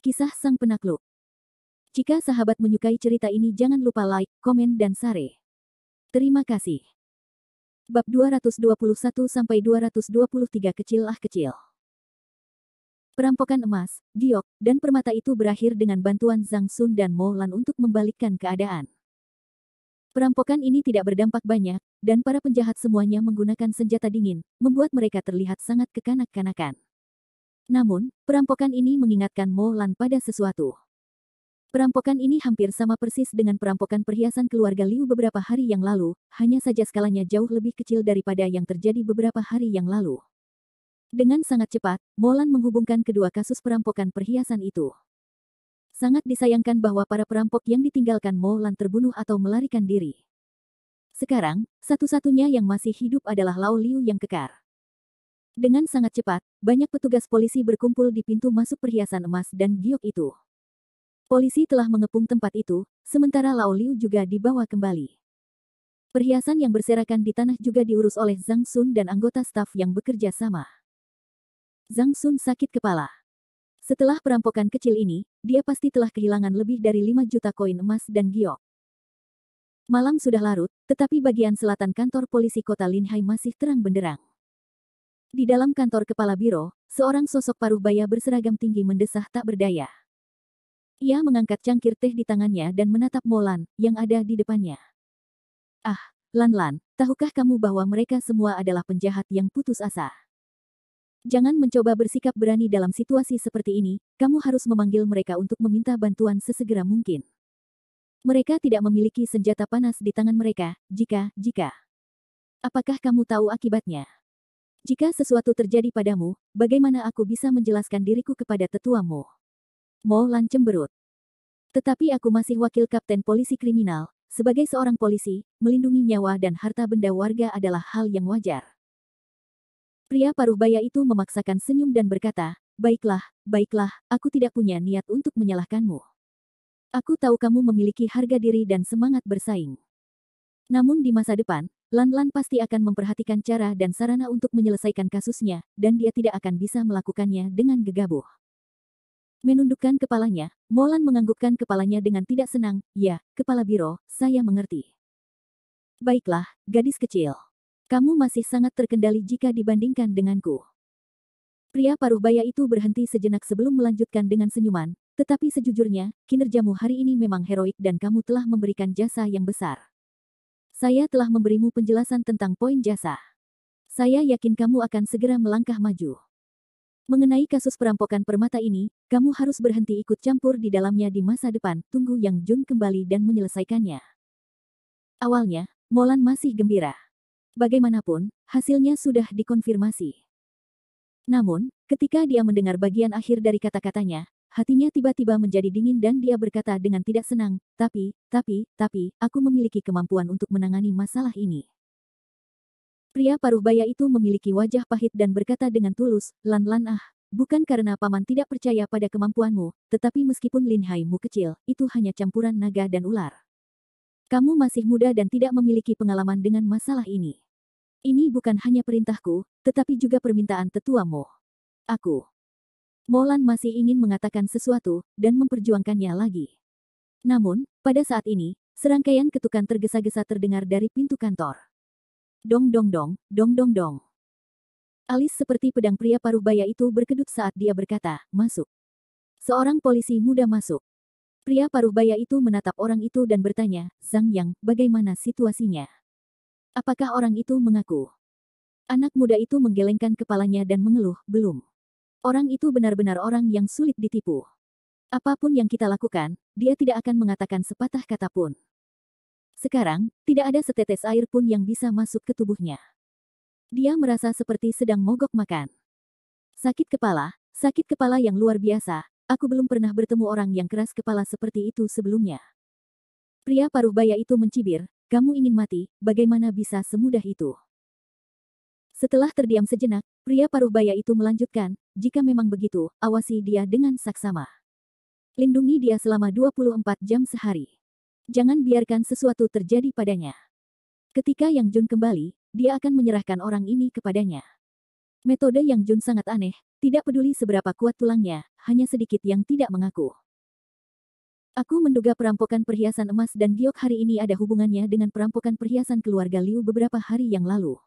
Kisah Sang Penakluk. Jika sahabat menyukai cerita ini jangan lupa like, komen dan share. Terima kasih. Bab 221-223 Kecil ah kecil. Perampokan emas, giok, dan permata itu berakhir dengan bantuan Zhang Sun dan Mo Lan untuk membalikkan keadaan. Perampokan ini tidak berdampak banyak, dan para penjahat semuanya menggunakan senjata dingin, membuat mereka terlihat sangat kekanak-kanakan. Namun, perampokan ini mengingatkan Mo Lan pada sesuatu. Perampokan ini hampir sama persis dengan perampokan perhiasan keluarga Liu beberapa hari yang lalu, hanya saja skalanya jauh lebih kecil daripada yang terjadi beberapa hari yang lalu. Dengan sangat cepat, Mo Lan menghubungkan kedua kasus perampokan perhiasan itu. Sangat disayangkan bahwa para perampok yang ditinggalkan Mo Lan terbunuh atau melarikan diri. Sekarang, satu-satunya yang masih hidup adalah Lao Liu yang kekar. Dengan sangat cepat, banyak petugas polisi berkumpul di pintu masuk perhiasan emas dan giok itu. Polisi telah mengepung tempat itu, sementara Lao Liu juga dibawa kembali. Perhiasan yang berserakan di tanah juga diurus oleh Zhang Sun dan anggota staf yang bekerja sama. Zhang Sun sakit kepala. Setelah perampokan kecil ini, dia pasti telah kehilangan lebih dari 5 juta koin emas dan giok. Malam sudah larut, tetapi bagian selatan kantor polisi kota Linhai masih terang benderang. Di dalam kantor kepala biro, seorang sosok paruh baya berseragam tinggi mendesah tak berdaya. Ia mengangkat cangkir teh di tangannya dan menatap Mo Lan, yang ada di depannya. Ah, Lan, tahukah kamu bahwa mereka semua adalah penjahat yang putus asa? Jangan mencoba bersikap berani dalam situasi seperti ini, kamu harus memanggil mereka untuk meminta bantuan sesegera mungkin. Mereka tidak memiliki senjata panas di tangan mereka, jika. Apakah kamu tahu akibatnya? Jika sesuatu terjadi padamu, bagaimana aku bisa menjelaskan diriku kepada tetuamu? Mo Lan cemberut. Tetapi aku masih wakil kapten polisi kriminal. Sebagai seorang polisi, melindungi nyawa dan harta benda warga adalah hal yang wajar. Pria paruh baya itu memaksakan senyum dan berkata, baiklah, aku tidak punya niat untuk menyalahkanmu. Aku tahu kamu memiliki harga diri dan semangat bersaing. Namun di masa depan, Lan pasti akan memperhatikan cara dan sarana untuk menyelesaikan kasusnya, dan dia tidak akan bisa melakukannya dengan gegabah. Menundukkan kepalanya, Mo Lan menganggukkan kepalanya dengan tidak senang. Ya, kepala biro, saya mengerti. Baiklah, gadis kecil. Kamu masih sangat terkendali jika dibandingkan denganku. Pria paruh baya itu berhenti sejenak sebelum melanjutkan dengan senyuman, tetapi sejujurnya, kinerjamu hari ini memang heroik dan kamu telah memberikan jasa yang besar. Saya telah memberimu penjelasan tentang poin jasa. Saya yakin kamu akan segera melangkah maju. Mengenai kasus perampokan permata ini, kamu harus berhenti ikut campur di dalamnya di masa depan, tunggu Yang Jun kembali dan menyelesaikannya. Awalnya, Mo Lan masih gembira. Bagaimanapun, hasilnya sudah dikonfirmasi. Namun, ketika dia mendengar bagian akhir dari kata-katanya, hatinya tiba-tiba menjadi dingin dan dia berkata dengan tidak senang, tapi, aku memiliki kemampuan untuk menangani masalah ini. Pria paruh baya itu memiliki wajah pahit dan berkata dengan tulus, Lan, bukan karena paman tidak percaya pada kemampuanmu, tetapi meskipun Linhai-mu kecil, itu hanya campuran naga dan ular. Kamu masih muda dan tidak memiliki pengalaman dengan masalah ini. Ini bukan hanya perintahku, tetapi juga permintaan tetuamu. Mo Lan masih ingin mengatakan sesuatu, dan memperjuangkannya lagi. Namun, pada saat ini, serangkaian ketukan tergesa-gesa terdengar dari pintu kantor. Dong. Alis seperti pedang pria paruh baya itu berkedut saat dia berkata, masuk. Seorang polisi muda masuk. Pria paruh baya itu menatap orang itu dan bertanya, Zhang Yang, bagaimana situasinya? Apakah orang itu mengaku? Anak muda itu menggelengkan kepalanya dan mengeluh, belum. Orang itu benar-benar orang yang sulit ditipu. Apapun yang kita lakukan, dia tidak akan mengatakan sepatah kata pun. Sekarang, tidak ada setetes air pun yang bisa masuk ke tubuhnya. Dia merasa seperti sedang mogok makan. Sakit kepala yang luar biasa, aku belum pernah bertemu orang yang keras kepala seperti itu sebelumnya. Pria paruh baya itu mencibir, kamu ingin mati, bagaimana bisa semudah itu? Setelah terdiam sejenak, pria paruh baya itu melanjutkan, jika memang begitu, awasi dia dengan saksama. Lindungi dia selama 24 jam sehari. Jangan biarkan sesuatu terjadi padanya. Ketika Yang Jun kembali, dia akan menyerahkan orang ini kepadanya. Metode Yang Jun sangat aneh, tidak peduli seberapa kuat tulangnya, hanya sedikit yang tidak mengaku. Aku menduga perampokan perhiasan emas dan giok hari ini ada hubungannya dengan perampokan perhiasan keluarga Liu beberapa hari yang lalu.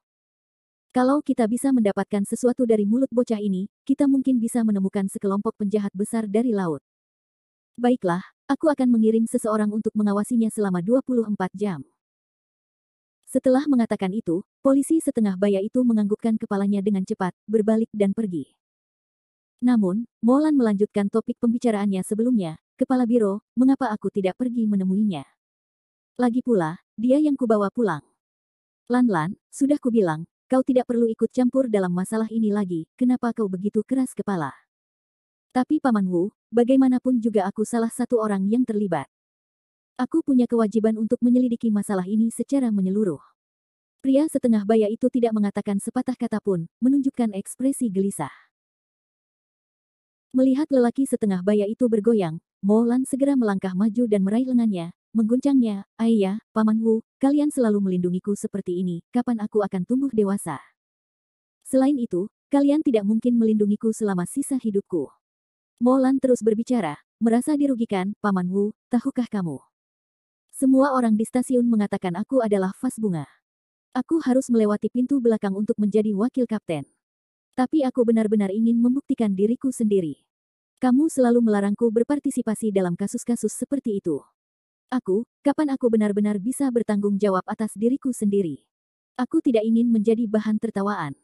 Kalau kita bisa mendapatkan sesuatu dari mulut bocah ini, kita mungkin bisa menemukan sekelompok penjahat besar dari laut. Baiklah, aku akan mengirim seseorang untuk mengawasinya selama 24 jam. Setelah mengatakan itu, polisi setengah baya itu menganggukkan kepalanya dengan cepat, berbalik dan pergi. Namun, Molan melanjutkan topik pembicaraannya sebelumnya, Kepala Biro, mengapa aku tidak pergi menemuinya? Lagi pula, dia yang kubawa pulang. Lan, sudah kubilang, kau tidak perlu ikut campur dalam masalah ini lagi, kenapa kau begitu keras kepala? Tapi Paman Wu, bagaimanapun juga aku salah satu orang yang terlibat. Aku punya kewajiban untuk menyelidiki masalah ini secara menyeluruh. Pria setengah baya itu tidak mengatakan sepatah kata pun, menunjukkan ekspresi gelisah. Melihat lelaki setengah baya itu bergoyang, Molan segera melangkah maju dan meraih lengannya, mengguncangnya. Ayah, Paman Wu, kalian selalu melindungiku seperti ini, kapan aku akan tumbuh dewasa? Selain itu, kalian tidak mungkin melindungiku selama sisa hidupku. Molan terus berbicara, merasa dirugikan. Paman Wu, tahukah kamu? Semua orang di stasiun mengatakan aku adalah vas bunga. Aku harus melewati pintu belakang untuk menjadi wakil kapten. Tapi aku benar-benar ingin membuktikan diriku sendiri. Kamu selalu melarangku berpartisipasi dalam kasus-kasus seperti itu. Kapan aku benar-benar bisa bertanggung jawab atas diriku sendiri? Aku tidak ingin menjadi bahan tertawaan.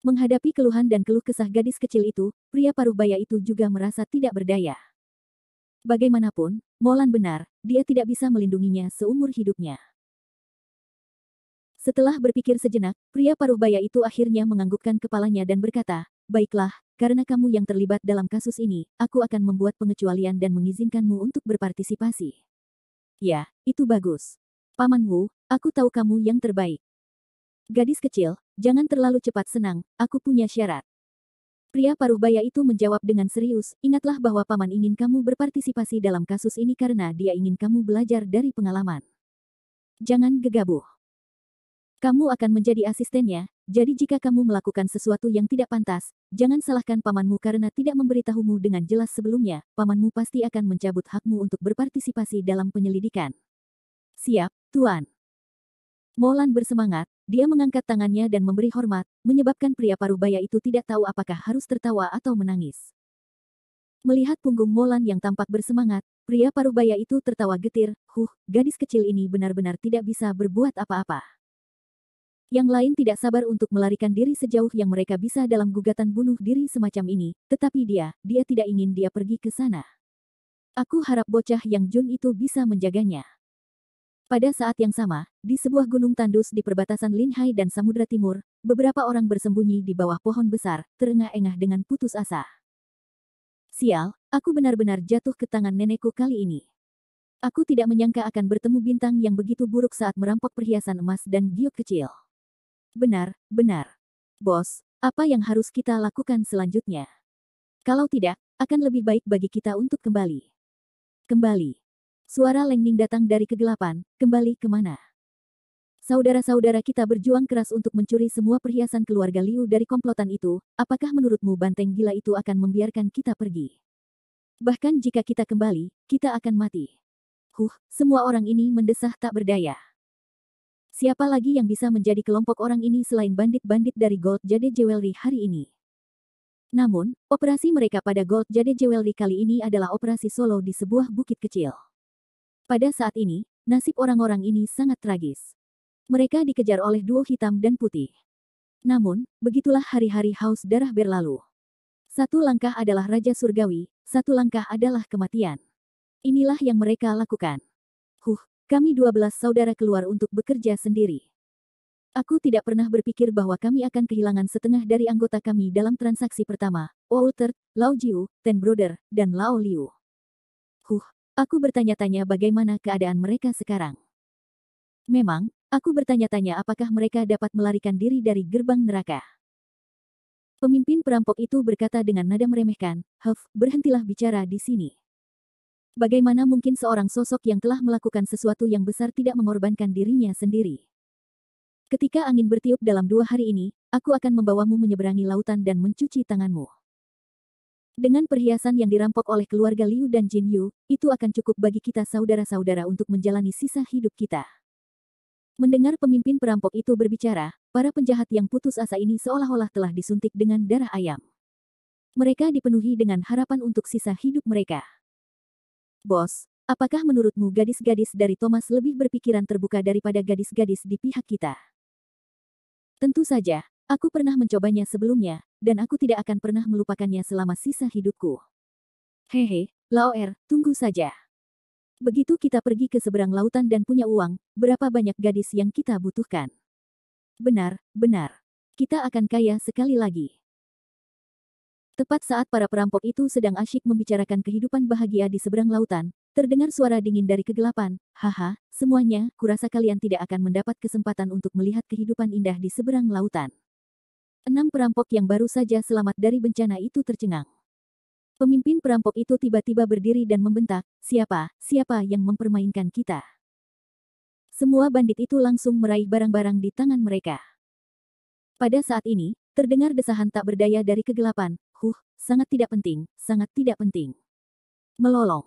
Menghadapi keluhan dan keluh kesah gadis kecil itu, pria paruh baya itu juga merasa tidak berdaya. Bagaimanapun, Molan benar, dia tidak bisa melindunginya seumur hidupnya. Setelah berpikir sejenak, pria paruh baya itu akhirnya menganggukkan kepalanya dan berkata, baiklah, karena kamu yang terlibat dalam kasus ini, aku akan membuat pengecualian dan mengizinkanmu untuk berpartisipasi. Ya, itu bagus. Paman Wu, aku tahu kamu yang terbaik. Gadis kecil, jangan terlalu cepat senang, aku punya syarat. Pria paruh baya itu menjawab dengan serius, ingatlah bahwa paman ingin kamu berpartisipasi dalam kasus ini karena dia ingin kamu belajar dari pengalaman. Jangan gegabah. Kamu akan menjadi asistennya, jadi jika kamu melakukan sesuatu yang tidak pantas, jangan salahkan pamanmu karena tidak memberitahumu dengan jelas sebelumnya, pamanmu pasti akan mencabut hakmu untuk berpartisipasi dalam penyelidikan. Siap, Tuan. Molan bersemangat, dia mengangkat tangannya dan memberi hormat, menyebabkan pria paruh baya itu tidak tahu apakah harus tertawa atau menangis. Melihat punggung Molan yang tampak bersemangat, pria paruh baya itu tertawa getir, gadis kecil ini benar-benar tidak bisa berbuat apa-apa. Yang lain tidak sabar untuk melarikan diri sejauh yang mereka bisa dalam gugatan bunuh diri semacam ini, tetapi dia tidak ingin dia pergi ke sana. Aku harap bocah Yang Jun itu bisa menjaganya. Pada saat yang sama, di sebuah gunung tandus di perbatasan Linhai dan Samudra Timur, beberapa orang bersembunyi di bawah pohon besar, terengah-engah dengan putus asa. Sial, aku benar-benar jatuh ke tangan nenekku kali ini. Aku tidak menyangka akan bertemu bintang yang begitu buruk saat merampok perhiasan emas dan giok kecil. Benar. Bos, apa yang harus kita lakukan selanjutnya? Kalau tidak, akan lebih baik bagi kita untuk kembali. Kembali. Suara Leng Ning datang dari kegelapan, kembali kemana? Saudara-saudara kita berjuang keras untuk mencuri semua perhiasan keluarga Liu dari komplotan itu, apakah menurutmu banteng gila itu akan membiarkan kita pergi? Bahkan jika kita kembali, kita akan mati. Semua orang ini mendesah tak berdaya. Siapa lagi yang bisa menjadi kelompok orang ini selain bandit-bandit dari Gold Jade Jewelry hari ini? Namun, operasi mereka pada Gold Jade Jewelry kali ini adalah operasi solo di sebuah bukit kecil. Pada saat ini, nasib orang-orang ini sangat tragis. Mereka dikejar oleh duo hitam dan putih. Namun, begitulah hari-hari haus darah berlalu. Satu langkah adalah Raja Surgawi, satu langkah adalah kematian. Inilah yang mereka lakukan. Kami 12 saudara keluar untuk bekerja sendiri. Aku tidak pernah berpikir bahwa kami akan kehilangan setengah dari anggota kami dalam transaksi pertama, Walter, Lao Jiu, Ten Brother, dan Lao Liu. Aku bertanya-tanya bagaimana keadaan mereka sekarang. Memang, aku bertanya-tanya apakah mereka dapat melarikan diri dari gerbang neraka. Pemimpin perampok itu berkata dengan nada meremehkan, berhentilah bicara di sini. Bagaimana mungkin seorang sosok yang telah melakukan sesuatu yang besar tidak mengorbankan dirinya sendiri? Ketika angin bertiup dalam 2 hari ini, aku akan membawamu menyeberangi lautan dan mencuci tanganmu. Dengan perhiasan yang dirampok oleh keluarga Liu dan Jin Yu, itu akan cukup bagi kita saudara-saudara untuk menjalani sisa hidup kita. Mendengar pemimpin perampok itu berbicara, para penjahat yang putus asa ini seolah-olah telah disuntik dengan darah ayam. Mereka dipenuhi dengan harapan untuk sisa hidup mereka. Bos, apakah menurutmu gadis-gadis dari Thomas lebih berpikiran terbuka daripada gadis-gadis di pihak kita? Tentu saja, aku pernah mencobanya sebelumnya, dan aku tidak akan pernah melupakannya selama sisa hidupku. Hehe, Laoer, tunggu saja. Begitu kita pergi ke seberang lautan dan punya uang, berapa banyak gadis yang kita butuhkan? Benar, benar. Kita akan kaya sekali lagi. Tepat saat para perampok itu sedang asyik membicarakan kehidupan bahagia di seberang lautan, terdengar suara dingin dari kegelapan. Haha, semuanya, kurasa kalian tidak akan mendapat kesempatan untuk melihat kehidupan indah di seberang lautan. 6 perampok yang baru saja selamat dari bencana itu tercengang. Pemimpin perampok itu tiba-tiba berdiri dan membentak, siapa yang mempermainkan kita? Semua bandit itu langsung meraih barang-barang di tangan mereka. Pada saat ini, terdengar desahan tak berdaya dari kegelapan, sangat tidak penting, sangat tidak penting. Melolong.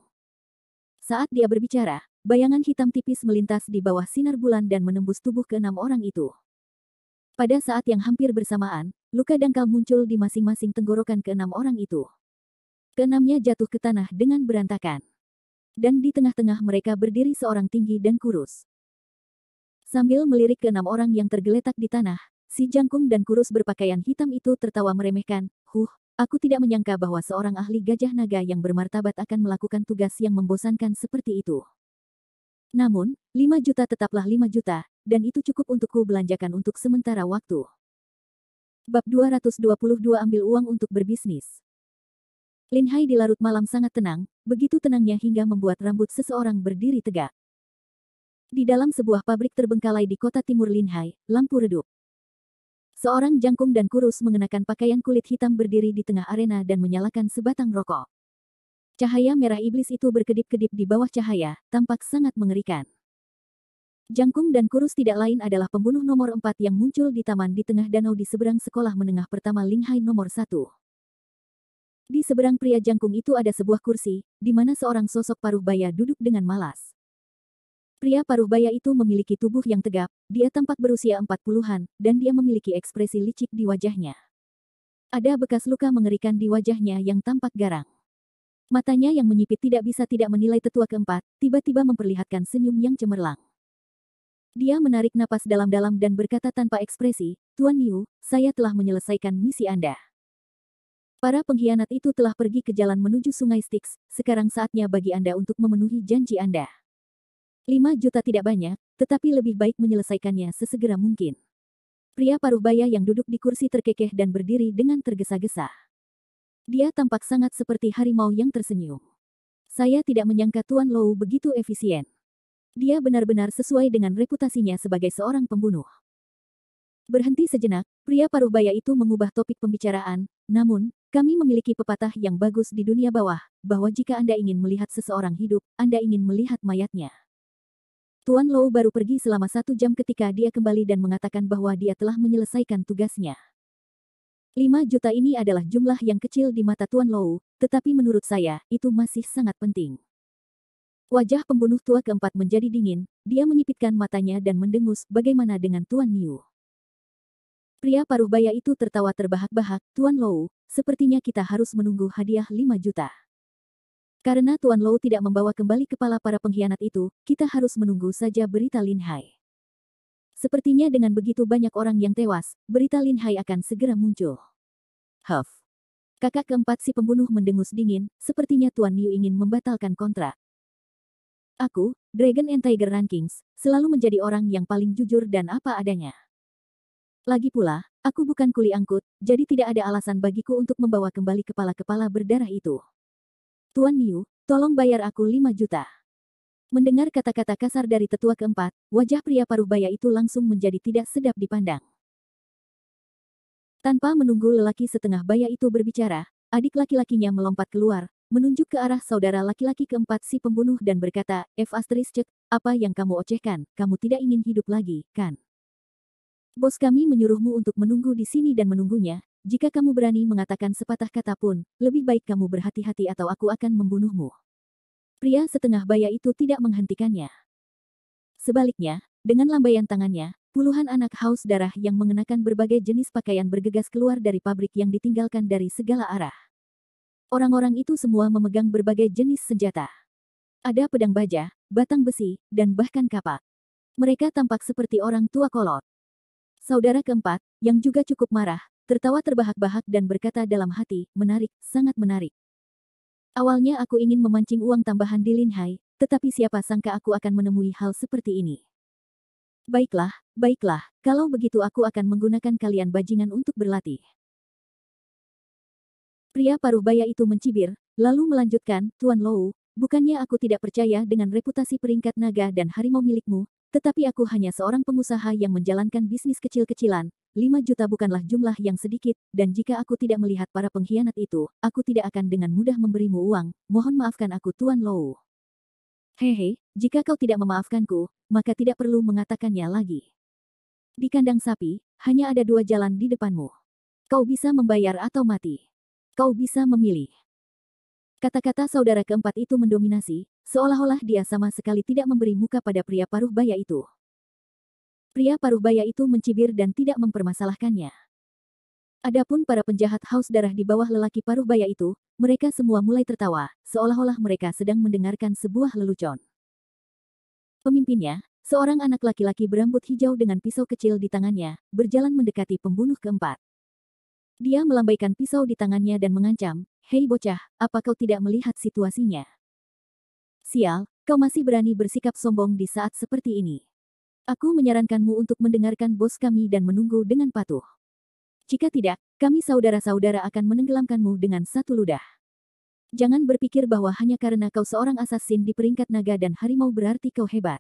Saat dia berbicara, bayangan hitam tipis melintas di bawah sinar bulan dan menembus tubuh ke-6 orang itu. Pada saat yang hampir bersamaan, luka dangkal muncul di masing-masing tenggorokan ke-6 orang itu. Ke-6-nya jatuh ke tanah dengan berantakan. Dan di tengah-tengah mereka berdiri seorang tinggi dan kurus. Sambil melirik ke-6 orang yang tergeletak di tanah, si jangkung dan kurus berpakaian hitam itu tertawa meremehkan. Aku tidak menyangka bahwa seorang ahli gajah naga yang bermartabat akan melakukan tugas yang membosankan seperti itu. Namun, 5 juta tetaplah 5 juta, dan itu cukup untukku belanjakan untuk sementara waktu. Bab 222 ambil uang untuk berbisnis. Lin Hai di larut malam sangat tenang, begitu tenangnya hingga membuat rambut seseorang berdiri tegak. Di dalam sebuah pabrik terbengkalai di kota timur Lin Hai, lampu redup. Seorang jangkung dan kurus mengenakan pakaian kulit hitam berdiri di tengah arena dan menyalakan sebatang rokok. Cahaya merah iblis itu berkedip-kedip di bawah cahaya, tampak sangat mengerikan. Jangkung dan kurus tidak lain adalah pembunuh nomor 4 yang muncul di taman di tengah danau di seberang sekolah menengah pertama Lin Hai nomor 1. Di seberang pria jangkung itu ada sebuah kursi, di mana seorang sosok paruh baya duduk dengan malas. Pria paruh baya itu memiliki tubuh yang tegap, dia tampak berusia 40-an, dan dia memiliki ekspresi licik di wajahnya. Ada bekas luka mengerikan di wajahnya yang tampak garang. Matanya yang menyipit tidak bisa tidak menilai tetua keempat, tiba-tiba memperlihatkan senyum yang cemerlang. Dia menarik napas dalam-dalam dan berkata tanpa ekspresi, Tuan Liu, saya telah menyelesaikan misi Anda. Para pengkhianat itu telah pergi ke jalan menuju Sungai Styx, sekarang saatnya bagi Anda untuk memenuhi janji Anda. 5 juta tidak banyak, tetapi lebih baik menyelesaikannya sesegera mungkin. Pria paruh baya yang duduk di kursi terkekeh dan berdiri dengan tergesa-gesa. Dia tampak sangat seperti harimau yang tersenyum. Saya tidak menyangka Tuan Lou begitu efisien. Dia benar-benar sesuai dengan reputasinya sebagai seorang pembunuh. Berhenti sejenak, pria paruh baya itu mengubah topik pembicaraan, namun, kami memiliki pepatah yang bagus di dunia bawah, bahwa jika Anda ingin melihat seseorang hidup, Anda ingin melihat mayatnya. Tuan Lou baru pergi selama 1 jam ketika dia kembali dan mengatakan bahwa dia telah menyelesaikan tugasnya. 5 juta ini adalah jumlah yang kecil di mata Tuan Lou, tetapi menurut saya, itu masih sangat penting. Wajah pembunuh tua keempat menjadi dingin, dia menyipitkan matanya dan mendengus, bagaimana dengan Tuan Liu? Pria paruh baya itu tertawa terbahak-bahak, Tuan Lou, sepertinya kita harus menunggu hadiah 5 juta. Karena Tuan Lou tidak membawa kembali kepala para pengkhianat itu, kita harus menunggu saja berita Lin Hai. Sepertinya dengan begitu banyak orang yang tewas, berita Lin Hai akan segera muncul. Kakak keempat si pembunuh mendengus dingin, sepertinya Tuan Liu ingin membatalkan kontrak. Aku, Dragon and Tiger Rankings, selalu menjadi orang yang paling jujur dan apa adanya. Lagi pula, aku bukan kuli angkut, jadi tidak ada alasan bagiku untuk membawa kembali kepala-kepala berdarah itu. Tuan Liu, tolong bayar aku 5 juta. Mendengar kata-kata kasar dari tetua keempat, wajah pria paruh baya itu langsung menjadi tidak sedap dipandang. Tanpa menunggu lelaki setengah baya itu berbicara, adik laki-lakinya melompat keluar, menunjuk ke arah saudara laki-laki keempat si pembunuh dan berkata, apa yang kamu ocehkan, kamu tidak ingin hidup lagi, kan? Bos kami menyuruhmu untuk menunggu di sini dan menunggunya. Jika kamu berani mengatakan sepatah kata pun, lebih baik kamu berhati-hati atau aku akan membunuhmu. Pria setengah baya itu tidak menghentikannya. Sebaliknya, dengan lambaian tangannya, puluhan anak haus darah yang mengenakan berbagai jenis pakaian bergegas keluar dari pabrik yang ditinggalkan dari segala arah. Orang-orang itu semua memegang berbagai jenis senjata. Ada pedang baja, batang besi, dan bahkan kapak. Mereka tampak seperti orang tua kolot. Saudara keempat, yang juga cukup marah, tertawa terbahak-bahak dan berkata dalam hati, menarik, sangat menarik. Awalnya aku ingin memancing uang tambahan di Linhai, tetapi siapa sangka aku akan menemui hal seperti ini. Baiklah, baiklah, kalau begitu aku akan menggunakan kalian bajingan untuk berlatih. Pria paruh baya itu mencibir, lalu melanjutkan, Tuan Lou, bukannya aku tidak percaya dengan reputasi peringkat naga dan harimau milikmu, tetapi aku hanya seorang pengusaha yang menjalankan bisnis kecil-kecilan, 5 juta bukanlah jumlah yang sedikit, dan jika aku tidak melihat para pengkhianat itu, aku tidak akan dengan mudah memberimu uang, mohon maafkan aku Tuan Lou. Hehe, jika kau tidak memaafkanku, maka tidak perlu mengatakannya lagi. Di kandang sapi, hanya ada 2 jalan di depanmu. Kau bisa membayar atau mati. Kau bisa memilih. Kata-kata saudara keempat itu mendominasi, seolah-olah dia sama sekali tidak memberi muka pada pria paruh baya itu. Pria paruh baya itu mencibir dan tidak mempermasalahkannya. Adapun para penjahat haus darah di bawah lelaki paruh baya itu, mereka semua mulai tertawa, seolah-olah mereka sedang mendengarkan sebuah lelucon. Pemimpinnya, seorang anak laki-laki berambut hijau dengan pisau kecil di tangannya, berjalan mendekati pembunuh keempat. Dia melambaikan pisau di tangannya dan mengancam, hei bocah, apa kau tidak melihat situasinya? Sial, kau masih berani bersikap sombong di saat seperti ini. Aku menyarankanmu untuk mendengarkan bos kami dan menunggu dengan patuh. Jika tidak, kami saudara-saudara akan menenggelamkanmu dengan satu ludah. Jangan berpikir bahwa hanya karena kau seorang asasin di peringkat naga dan harimau berarti kau hebat.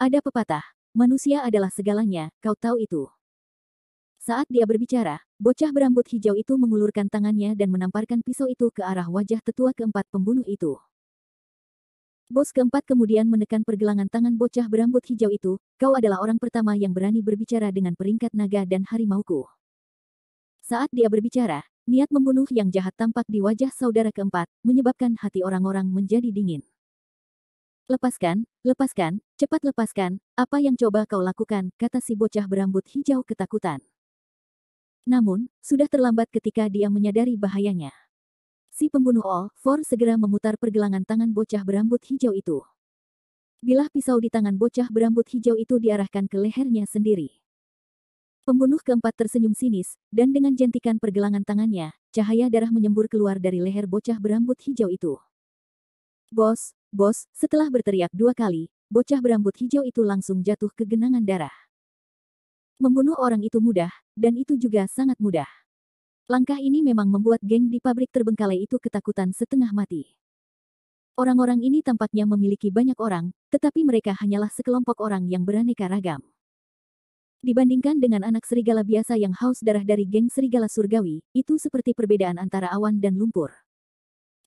Ada pepatah, manusia adalah segalanya, kau tahu itu. Saat dia berbicara, bocah berambut hijau itu mengulurkan tangannya dan menamparkan pisau itu ke arah wajah tetua keempat pembunuh itu. Bos keempat kemudian menekan pergelangan tangan bocah berambut hijau itu, kau adalah orang pertama yang berani berbicara dengan peringkat naga dan harimauku. Saat dia berbicara, niat membunuh yang jahat tampak di wajah saudara keempat, menyebabkan hati orang-orang menjadi dingin. Lepaskan, lepaskan, cepat lepaskan, apa yang coba kau lakukan, kata si bocah berambut hijau ketakutan. Namun, sudah terlambat ketika dia menyadari bahayanya. Si pembunuh All-Four segera memutar pergelangan tangan bocah berambut hijau itu. Bilah pisau di tangan bocah berambut hijau itu diarahkan ke lehernya sendiri. Pembunuh keempat tersenyum sinis, dan dengan jentikan pergelangan tangannya, cahaya darah menyembur keluar dari leher bocah berambut hijau itu. Bos, bos, setelah berteriak 2 kali, bocah berambut hijau itu langsung jatuh ke genangan darah. Membunuh orang itu mudah, dan itu juga sangat mudah. Langkah ini memang membuat geng di pabrik terbengkalai itu ketakutan setengah mati. Orang-orang ini tampaknya memiliki banyak orang, tetapi mereka hanyalah sekelompok orang yang beraneka ragam. Dibandingkan dengan anak serigala biasa yang haus darah dari geng serigala surgawi, itu seperti perbedaan antara awan dan lumpur.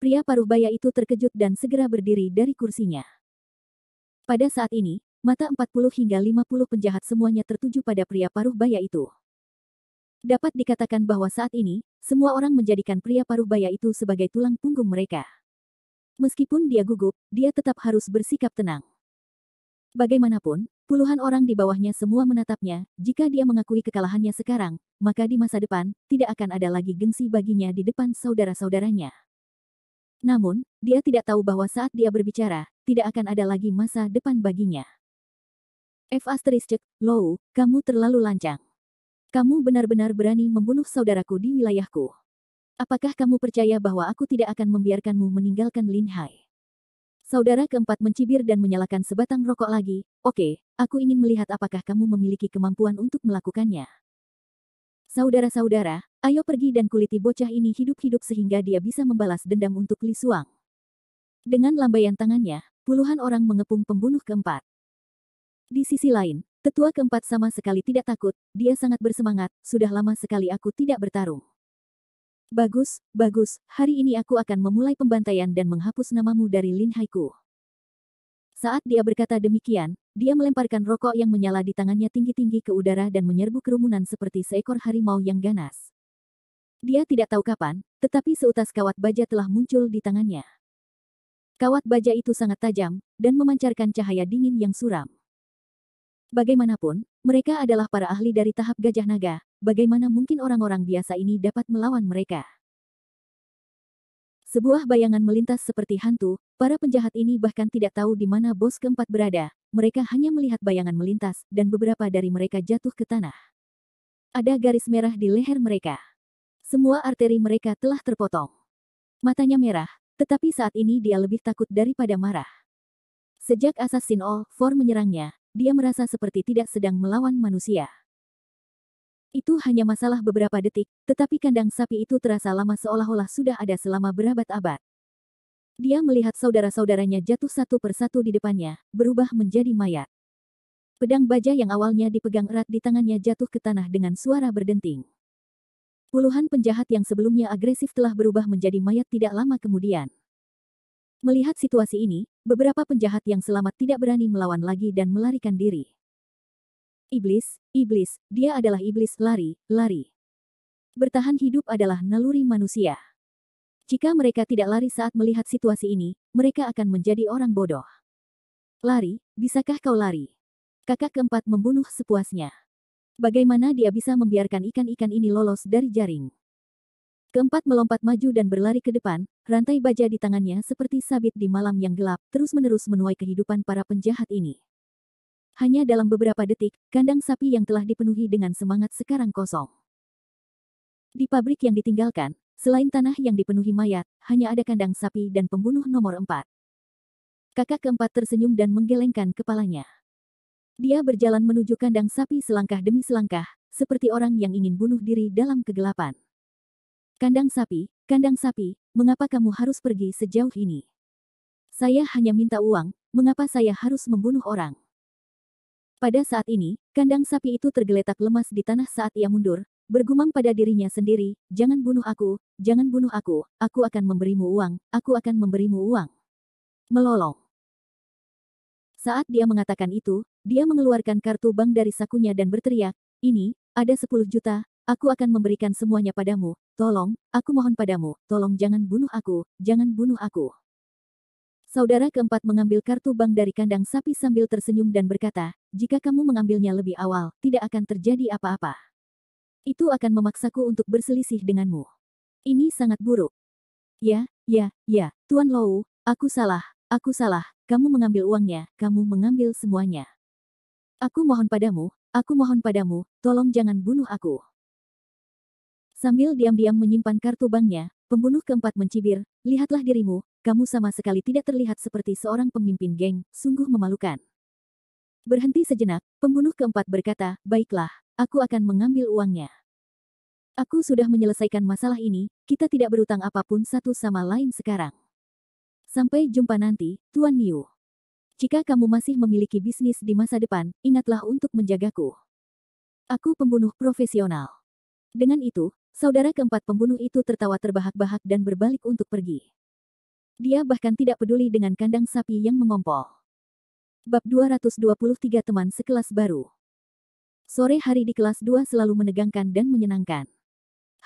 Pria paruh baya itu terkejut dan segera berdiri dari kursinya. Pada saat ini, mata 40 hingga 50 penjahat semuanya tertuju pada pria paruh baya itu. Dapat dikatakan bahwa saat ini, semua orang menjadikan pria paruh baya itu sebagai tulang punggung mereka. Meskipun dia gugup, dia tetap harus bersikap tenang. Bagaimanapun, puluhan orang di bawahnya semua menatapnya, jika dia mengakui kekalahannya sekarang, maka di masa depan, tidak akan ada lagi gengsi baginya di depan saudara-saudaranya. Namun, dia tidak tahu bahwa saat dia berbicara, tidak akan ada lagi masa depan baginya. Lou, kamu terlalu lancang. Kamu benar-benar berani membunuh saudaraku di wilayahku. Apakah kamu percaya bahwa aku tidak akan membiarkanmu meninggalkan Linhai? Saudara keempat mencibir dan menyalakan sebatang rokok lagi. Oke, aku ingin melihat apakah kamu memiliki kemampuan untuk melakukannya. Saudara-saudara, ayo pergi dan kuliti bocah ini hidup-hidup sehingga dia bisa membalas dendam untuk Li Suang. Dengan lambaian tangannya, puluhan orang mengepung pembunuh keempat. Di sisi lain, tetua keempat sama sekali tidak takut, dia sangat bersemangat, sudah lama sekali aku tidak bertarung. Bagus, bagus, hari ini aku akan memulai pembantaian dan menghapus namamu dari Linhai-ku. Saat dia berkata demikian, dia melemparkan rokok yang menyala di tangannya tinggi-tinggi ke udara dan menyerbu kerumunan seperti seekor harimau yang ganas. Dia tidak tahu kapan, tetapi seutas kawat baja telah muncul di tangannya. Kawat baja itu sangat tajam, dan memancarkan cahaya dingin yang suram. Bagaimanapun, mereka adalah para ahli dari tahap Gajah Naga, bagaimana mungkin orang-orang biasa ini dapat melawan mereka? Sebuah bayangan melintas seperti hantu, para penjahat ini bahkan tidak tahu di mana bos keempat berada, mereka hanya melihat bayangan melintas, dan beberapa dari mereka jatuh ke tanah. Ada garis merah di leher mereka. Semua arteri mereka telah terpotong. Matanya merah, tetapi saat ini dia lebih takut daripada marah. Sejak Assassin All-4 menyerangnya, dia merasa seperti tidak sedang melawan manusia. Itu hanya masalah beberapa detik, tetapi kandang sapi itu terasa lama seolah-olah sudah ada selama berabad-abad. Dia melihat saudara-saudaranya jatuh satu persatu di depannya, berubah menjadi mayat. Pedang baja yang awalnya dipegang erat di tangannya jatuh ke tanah dengan suara berdenting. Puluhan penjahat yang sebelumnya agresif telah berubah menjadi mayat tidak lama kemudian. Melihat situasi ini, beberapa penjahat yang selamat tidak berani melawan lagi dan melarikan diri. Iblis, dia adalah iblis, lari. Bertahan hidup adalah naluri manusia. Jika mereka tidak lari saat melihat situasi ini, mereka akan menjadi orang bodoh. Lari, bisakah kau lari? Kakak keempat membunuh sepuasnya. Bagaimana dia bisa membiarkan ikan-ikan ini lolos dari jaring? Keempat melompat maju dan berlari ke depan, rantai baja di tangannya seperti sabit di malam yang gelap, terus-menerus menuai kehidupan para penjahat ini. Hanya dalam beberapa detik, kandang sapi yang telah dipenuhi dengan semangat sekarang kosong. Di pabrik yang ditinggalkan, selain tanah yang dipenuhi mayat, hanya ada kandang sapi dan pembunuh nomor 4. Kakak keempat tersenyum dan menggelengkan kepalanya. Dia berjalan menuju kandang sapi selangkah demi selangkah, seperti orang yang ingin bunuh diri dalam kegelapan. Kandang sapi, mengapa kamu harus pergi sejauh ini? Saya hanya minta uang, mengapa saya harus membunuh orang? Pada saat ini, kandang sapi itu tergeletak lemas di tanah saat ia mundur, bergumam pada dirinya sendiri, jangan bunuh aku akan memberimu uang, aku akan memberimu uang. Melolong. Saat dia mengatakan itu, dia mengeluarkan kartu bank dari sakunya dan berteriak, ini, ada 10 juta, aku akan memberikan semuanya padamu, tolong, aku mohon padamu, tolong jangan bunuh aku, jangan bunuh aku. Saudara keempat mengambil kartu bank dari kandang sapi sambil tersenyum dan berkata, jika kamu mengambilnya lebih awal, tidak akan terjadi apa-apa. Itu akan memaksaku untuk berselisih denganmu. Ini sangat buruk. Ya, Tuan Lou, aku salah, kamu mengambil uangnya, kamu mengambil semuanya. Aku mohon padamu, tolong jangan bunuh aku. Sambil diam-diam menyimpan kartu banknya, pembunuh keempat mencibir, lihatlah dirimu, kamu sama sekali tidak terlihat seperti seorang pemimpin geng, sungguh memalukan. Berhenti sejenak, pembunuh keempat berkata, baiklah, aku akan mengambil uangnya. Aku sudah menyelesaikan masalah ini, kita tidak berutang apapun satu sama lain sekarang. Sampai jumpa nanti, Tuan Niu. Jika kamu masih memiliki bisnis di masa depan, ingatlah untuk menjagaku. Aku pembunuh profesional. Dengan itu, saudara keempat pembunuh itu tertawa terbahak-bahak dan berbalik untuk pergi. Dia bahkan tidak peduli dengan kandang sapi yang mengompol. Bab 223 Teman sekelas baru. Sore hari di kelas 2 selalu menegangkan dan menyenangkan.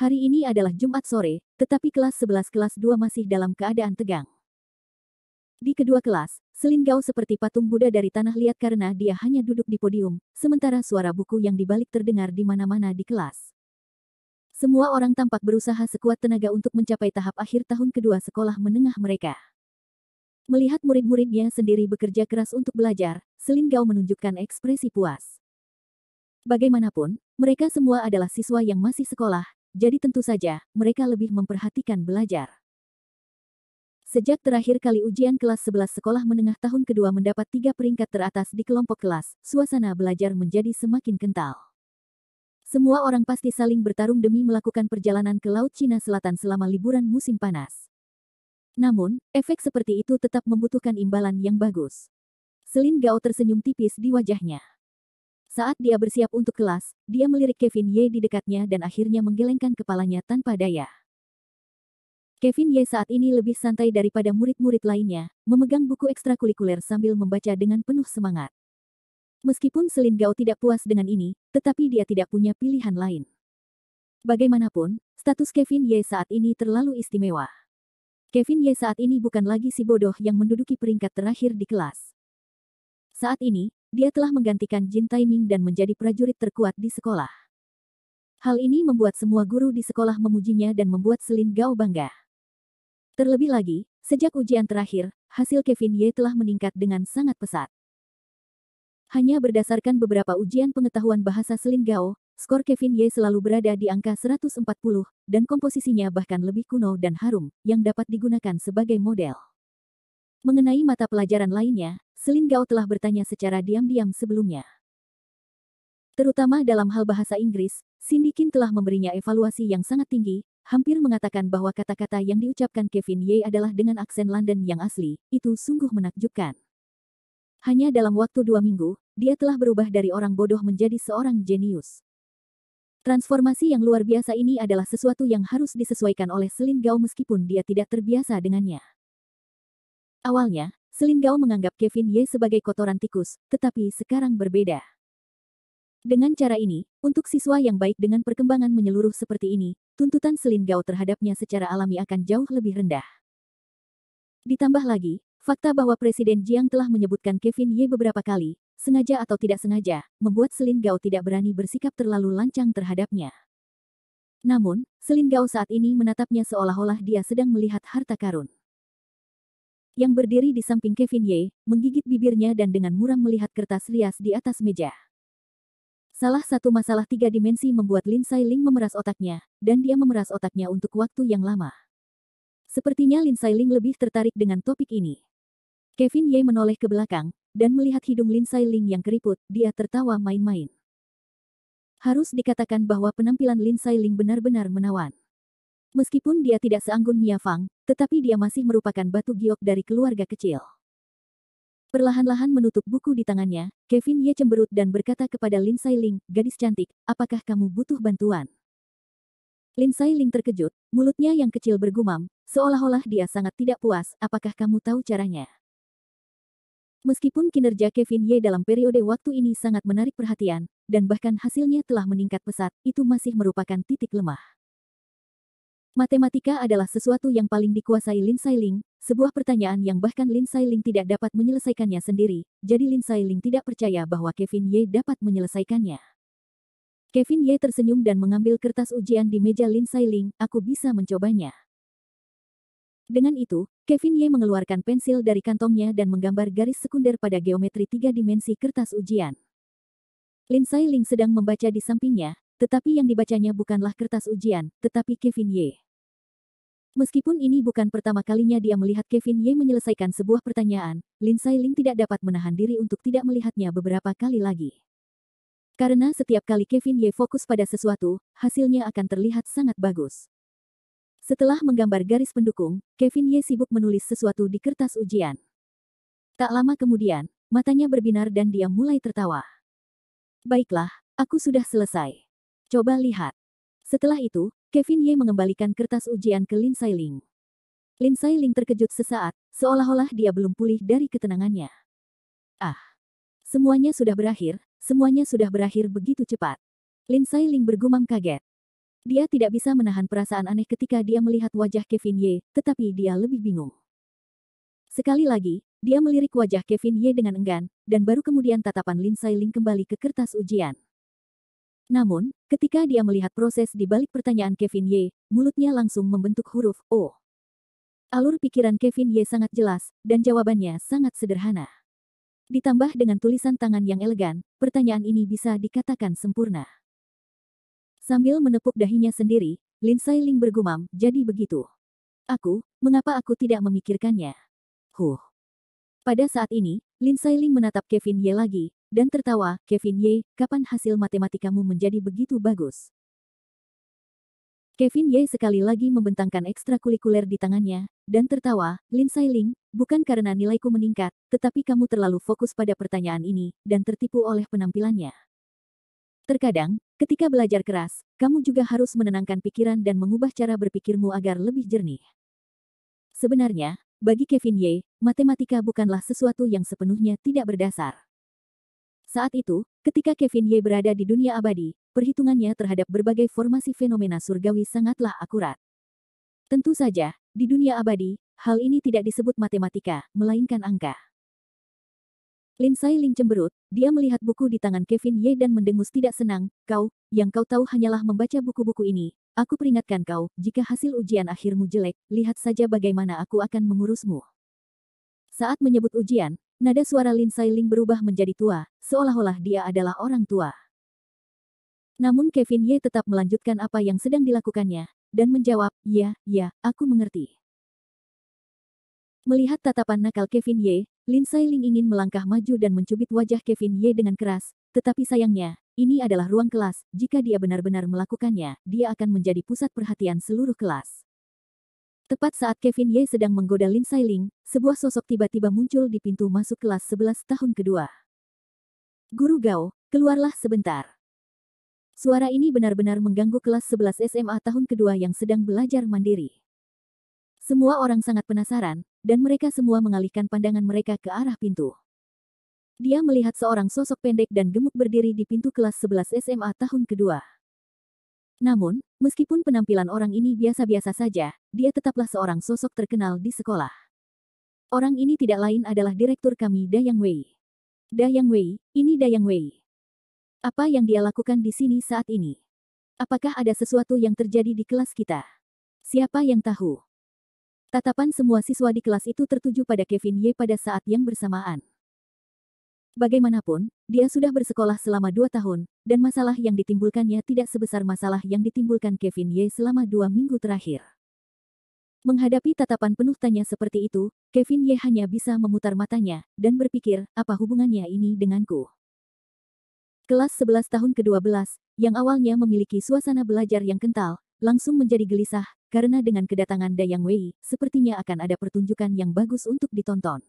Hari ini adalah Jumat sore, tetapi kelas 11 kelas 2 masih dalam keadaan tegang. Di kedua kelas, Selin Gao seperti patung Buddha dari tanah liat karena dia hanya duduk di podium, sementara suara buku yang dibalik terdengar di mana-mana di kelas. Semua orang tampak berusaha sekuat tenaga untuk mencapai tahap akhir tahun kedua sekolah menengah mereka. Melihat murid-muridnya sendiri bekerja keras untuk belajar, Selin Gao menunjukkan ekspresi puas. Bagaimanapun, mereka semua adalah siswa yang masih sekolah, jadi tentu saja, mereka lebih memperhatikan belajar. Sejak terakhir kali ujian kelas 11 sekolah menengah tahun kedua mendapat 3 peringkat teratas di kelompok kelas, suasana belajar menjadi semakin kental. Semua orang pasti saling bertarung demi melakukan perjalanan ke Laut Cina Selatan selama liburan musim panas. Namun, efek seperti itu tetap membutuhkan imbalan yang bagus. Selin Gao tersenyum tipis di wajahnya. Saat dia bersiap untuk kelas, dia melirik Kevin Ye di dekatnya dan akhirnya menggelengkan kepalanya tanpa daya. Kevin Ye saat ini lebih santai daripada murid-murid lainnya, memegang buku ekstrakurikuler sambil membaca dengan penuh semangat. Meskipun Selin Gao tidak puas dengan ini, tetapi dia tidak punya pilihan lain. Bagaimanapun, status Kevin Ye saat ini terlalu istimewa. Kevin Ye saat ini bukan lagi si bodoh yang menduduki peringkat terakhir di kelas. Saat ini, dia telah menggantikan Jin Taiming dan menjadi prajurit terkuat di sekolah. Hal ini membuat semua guru di sekolah memujinya dan membuat Selin Gao bangga. Terlebih lagi, sejak ujian terakhir, hasil Kevin Ye telah meningkat dengan sangat pesat. Hanya berdasarkan beberapa ujian pengetahuan bahasa Selin Gao, skor Kevin Ye selalu berada di angka 140, dan komposisinya bahkan lebih kuno dan harum, yang dapat digunakan sebagai model. Mengenai mata pelajaran lainnya, Selin Gao telah bertanya secara diam-diam sebelumnya. Terutama dalam hal bahasa Inggris, Cindy Qin telah memberinya evaluasi yang sangat tinggi, hampir mengatakan bahwa kata-kata yang diucapkan Kevin Ye adalah dengan aksen London yang asli, itu sungguh menakjubkan. Hanya dalam waktu 2 minggu, dia telah berubah dari orang bodoh menjadi seorang jenius. Transformasi yang luar biasa ini adalah sesuatu yang harus disesuaikan oleh Selin Gao meskipun dia tidak terbiasa dengannya. Awalnya, Selin Gao menganggap Kevin Ye sebagai kotoran tikus, tetapi sekarang berbeda. Dengan cara ini, untuk siswa yang baik dengan perkembangan menyeluruh seperti ini, tuntutan Selin Gao terhadapnya secara alami akan jauh lebih rendah. Ditambah lagi, fakta bahwa Presiden Jiang telah menyebutkan Kevin Ye beberapa kali, sengaja atau tidak sengaja, membuat Selin Gao tidak berani bersikap terlalu lancang terhadapnya. Namun, Selin Gao saat ini menatapnya seolah-olah dia sedang melihat harta karun. Yang berdiri di samping Kevin Ye, menggigit bibirnya dan dengan muram melihat kertas rias di atas meja. Salah satu masalah 3 dimensi membuat Lin Sailing memeras otaknya, dan dia memeras otaknya untuk waktu yang lama. Sepertinya Lin Sailing lebih tertarik dengan topik ini. Kevin Ye menoleh ke belakang, dan melihat hidung Lin Sailing yang keriput, dia tertawa main-main. Harus dikatakan bahwa penampilan Lin Sailing benar-benar menawan. Meskipun dia tidak seanggun Mia Fang, tetapi dia masih merupakan batu giok dari keluarga kecil. Perlahan-lahan menutup buku di tangannya, Kevin Ye cemberut dan berkata kepada Lin Sailing, "Gadis cantik, apakah kamu butuh bantuan?" Lin Sailing terkejut, mulutnya yang kecil bergumam, seolah-olah dia sangat tidak puas, "Apakah kamu tahu caranya?" Meskipun kinerja Kevin Ye dalam periode waktu ini sangat menarik perhatian, dan bahkan hasilnya telah meningkat pesat, itu masih merupakan titik lemah. Matematika adalah sesuatu yang paling dikuasai Lin Sailing, sebuah pertanyaan yang bahkan Lin Sailing tidak dapat menyelesaikannya sendiri, jadi Lin Sailing tidak percaya bahwa Kevin Ye dapat menyelesaikannya. Kevin Ye tersenyum dan mengambil kertas ujian di meja Lin Sailing, "Aku bisa mencobanya." Dengan itu, Kevin Ye mengeluarkan pensil dari kantongnya dan menggambar garis sekunder pada geometri 3 dimensi kertas ujian. Lin Sailing sedang membaca di sampingnya, tetapi yang dibacanya bukanlah kertas ujian, tetapi Kevin Ye. Meskipun ini bukan pertama kalinya dia melihat Kevin Ye menyelesaikan sebuah pertanyaan, Lin Sailing tidak dapat menahan diri untuk tidak melihatnya beberapa kali lagi. Karena setiap kali Kevin Ye fokus pada sesuatu, hasilnya akan terlihat sangat bagus. Setelah menggambar garis pendukung, Kevin Ye sibuk menulis sesuatu di kertas ujian. Tak lama kemudian, matanya berbinar dan dia mulai tertawa. "Baiklah, aku sudah selesai. Coba lihat." Setelah itu, Kevin Ye mengembalikan kertas ujian ke Lin Sailing. Lin Sailing terkejut sesaat, seolah-olah dia belum pulih dari ketenangannya. "Ah, semuanya sudah berakhir begitu cepat." Lin Sailing bergumam kaget. Dia tidak bisa menahan perasaan aneh ketika dia melihat wajah Kevin Ye, tetapi dia lebih bingung. Sekali lagi, dia melirik wajah Kevin Ye dengan enggan, dan baru kemudian tatapan Lin Sailing kembali ke kertas ujian. Namun, ketika dia melihat proses di balik pertanyaan Kevin Ye, mulutnya langsung membentuk huruf O. Alur pikiran Kevin Ye sangat jelas, dan jawabannya sangat sederhana. Ditambah dengan tulisan tangan yang elegan, pertanyaan ini bisa dikatakan sempurna. Sambil menepuk dahinya sendiri, Lin Sailing bergumam, "Jadi begitu. Mengapa aku tidak memikirkannya?" Pada saat ini, Lin Sailing menatap Kevin Ye lagi, dan tertawa, "Kevin Ye, kapan hasil matematikamu menjadi begitu bagus?" Kevin Ye sekali lagi membentangkan ekstrakurikuler di tangannya, dan tertawa, "Lin Sailing, bukan karena nilaiku meningkat, tetapi kamu terlalu fokus pada pertanyaan ini, dan tertipu oleh penampilannya. Terkadang, ketika belajar keras, kamu juga harus menenangkan pikiran dan mengubah cara berpikirmu agar lebih jernih." Sebenarnya, bagi Kevin Ye, matematika bukanlah sesuatu yang sepenuhnya tidak berdasar. Saat itu, ketika Kevin Ye berada di dunia abadi, perhitungannya terhadap berbagai formasi fenomena surgawi sangatlah akurat. Tentu saja, di dunia abadi, hal ini tidak disebut matematika, melainkan angka. Lin Sailing cemberut, dia melihat buku di tangan Kevin Ye dan mendengus tidak senang. Yang kau tahu hanyalah membaca buku-buku ini. Aku peringatkan kau, jika hasil ujian akhirmu jelek, lihat saja bagaimana aku akan mengurusmu. Saat menyebut ujian, nada suara Lin Sailing berubah menjadi tua, seolah-olah dia adalah orang tua. Namun Kevin Ye tetap melanjutkan apa yang sedang dilakukannya, dan menjawab, ya, aku mengerti. Melihat tatapan nakal Kevin Ye, Lin Sailing ingin melangkah maju dan mencubit wajah Kevin Ye dengan keras, tetapi sayangnya, ini adalah ruang kelas, jika dia benar-benar melakukannya, dia akan menjadi pusat perhatian seluruh kelas. Tepat saat Kevin Ye sedang menggoda Lin Sailing, sebuah sosok tiba-tiba muncul di pintu masuk kelas 11 tahun kedua. Guru Gao, keluarlah sebentar. Suara ini benar-benar mengganggu kelas 11 SMA tahun kedua yang sedang belajar mandiri. Semua orang sangat penasaran, dan mereka semua mengalihkan pandangan mereka ke arah pintu. Dia melihat seorang sosok pendek dan gemuk berdiri di pintu kelas 11 SMA tahun kedua. Namun, meskipun penampilan orang ini biasa-biasa saja, dia tetaplah seorang sosok terkenal di sekolah. Orang ini tidak lain adalah direktur kami, Dayang Wei. Dayang Wei, ini Dayang Wei. Apa yang dia lakukan di sini saat ini? Apakah ada sesuatu yang terjadi di kelas kita? Siapa yang tahu? Tatapan semua siswa di kelas itu tertuju pada Kevin Ye pada saat yang bersamaan. Bagaimanapun, dia sudah bersekolah selama 2 tahun, dan masalah yang ditimbulkannya tidak sebesar masalah yang ditimbulkan Kevin Ye selama 2 minggu terakhir. Menghadapi tatapan penuh tanya seperti itu, Kevin Ye hanya bisa memutar matanya, dan berpikir, apa hubungannya ini denganku? Kelas 11 tahun ke-12, yang awalnya memiliki suasana belajar yang kental, langsung menjadi gelisah, karena dengan kedatangan Dayang Wei, sepertinya akan ada pertunjukan yang bagus untuk ditonton.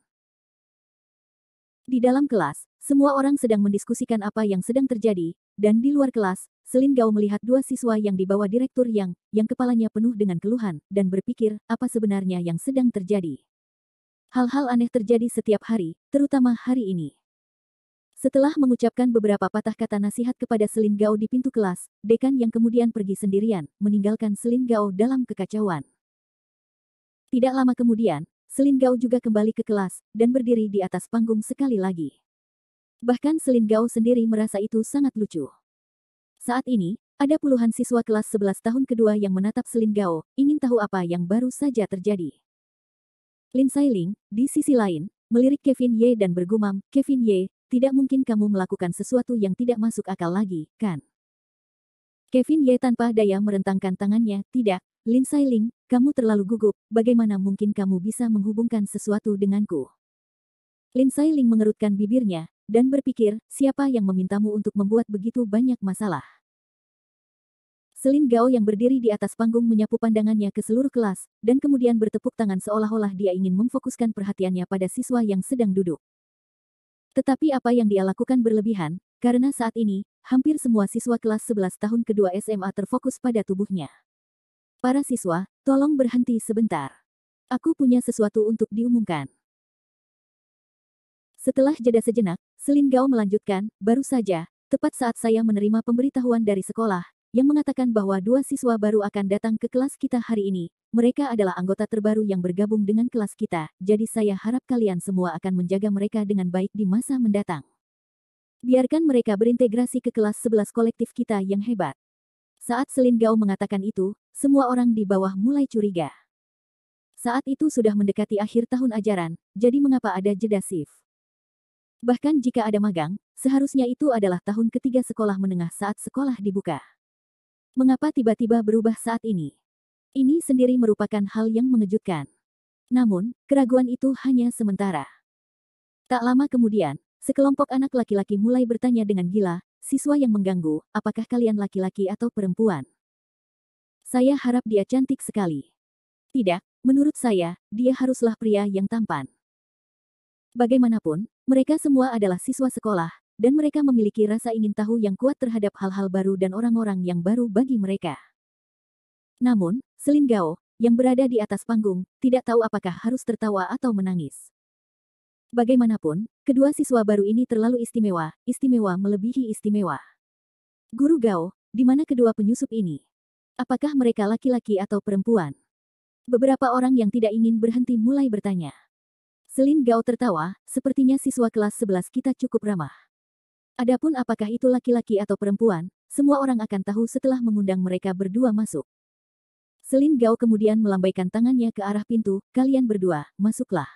Di dalam kelas, semua orang sedang mendiskusikan apa yang sedang terjadi, dan di luar kelas, Selin Gao melihat 2 siswa yang dibawa direktur yang kepalanya penuh dengan keluhan, dan berpikir, apa sebenarnya yang sedang terjadi. Hal-hal aneh terjadi setiap hari, terutama hari ini. Setelah mengucapkan beberapa patah kata nasihat kepada Selin Gao di pintu kelas, dekan yang kemudian pergi sendirian, meninggalkan Selin Gao dalam kekacauan. Tidak lama kemudian, Selin Gao juga kembali ke kelas, dan berdiri di atas panggung sekali lagi. Bahkan Selin Gao sendiri merasa itu sangat lucu. Saat ini, ada puluhan siswa kelas 11 tahun kedua yang menatap Selin Gao, ingin tahu apa yang baru saja terjadi. Lin Sailing, di sisi lain, melirik Kevin Ye dan bergumam, Kevin Ye, tidak mungkin kamu melakukan sesuatu yang tidak masuk akal lagi, kan? Kevin Ye tanpa daya merentangkan tangannya, tidak, Lin Sailing, kamu terlalu gugup, bagaimana mungkin kamu bisa menghubungkan sesuatu denganku? Lin Sailing mengerutkan bibirnya, dan berpikir, siapa yang memintamu untuk membuat begitu banyak masalah? Selin Gao yang berdiri di atas panggung menyapu pandangannya ke seluruh kelas, dan kemudian bertepuk tangan seolah-olah dia ingin memfokuskan perhatiannya pada siswa yang sedang duduk. Tetapi apa yang dia lakukan berlebihan, karena saat ini, hampir semua siswa kelas 11 tahun kedua SMA terfokus pada tubuhnya. Para siswa, tolong berhenti sebentar. Aku punya sesuatu untuk diumumkan. Setelah jeda sejenak, Selin Gao melanjutkan, baru saja, tepat saat saya menerima pemberitahuan dari sekolah, yang mengatakan bahwa 2 siswa baru akan datang ke kelas kita hari ini. Mereka adalah anggota terbaru yang bergabung dengan kelas kita, jadi saya harap kalian semua akan menjaga mereka dengan baik di masa mendatang. Biarkan mereka berintegrasi ke kelas 11 kolektif kita yang hebat. Saat Selin Gao mengatakan itu, semua orang di bawah mulai curiga. Saat itu sudah mendekati akhir tahun ajaran, jadi mengapa ada jeda shift? Bahkan jika ada magang, seharusnya itu adalah tahun ketiga sekolah menengah saat sekolah dibuka. Mengapa tiba-tiba berubah saat ini? Ini sendiri merupakan hal yang mengejutkan. Namun, keraguan itu hanya sementara. Tak lama kemudian, sekelompok anak laki-laki mulai bertanya dengan gila, siswa yang mengganggu, apakah kalian laki-laki atau perempuan? Saya harap dia cantik sekali. Tidak, menurut saya, dia haruslah pria yang tampan. Bagaimanapun, mereka semua adalah siswa sekolah, dan mereka memiliki rasa ingin tahu yang kuat terhadap hal-hal baru dan orang-orang yang baru bagi mereka. Namun, Selin Gao, yang berada di atas panggung, tidak tahu apakah harus tertawa atau menangis. Bagaimanapun, kedua siswa baru ini terlalu istimewa, istimewa melebihi istimewa. Guru Gao, di mana kedua penyusup ini? Apakah mereka laki-laki atau perempuan? Beberapa orang yang tidak ingin berhenti mulai bertanya. Selin Gao tertawa, sepertinya siswa kelas 11 kita cukup ramah. Adapun apakah itu laki-laki atau perempuan, semua orang akan tahu setelah mengundang mereka berdua masuk. Selin Gao kemudian melambaikan tangannya ke arah pintu, kalian berdua, masuklah.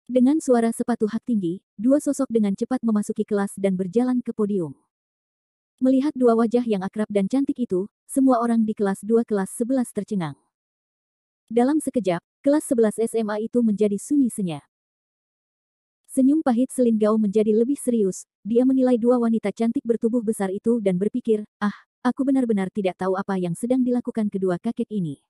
Dengan suara sepatu hak tinggi, dua sosok dengan cepat memasuki kelas dan berjalan ke podium. Melihat dua wajah yang akrab dan cantik itu, semua orang di kelas 2 kelas 11 tercengang. Dalam sekejap, kelas 11 SMA itu menjadi sunyi senyap. Senyum pahit Selin Gao menjadi lebih serius, dia menilai dua wanita cantik bertubuh besar itu dan berpikir, aku benar-benar tidak tahu apa yang sedang dilakukan kedua kakek ini.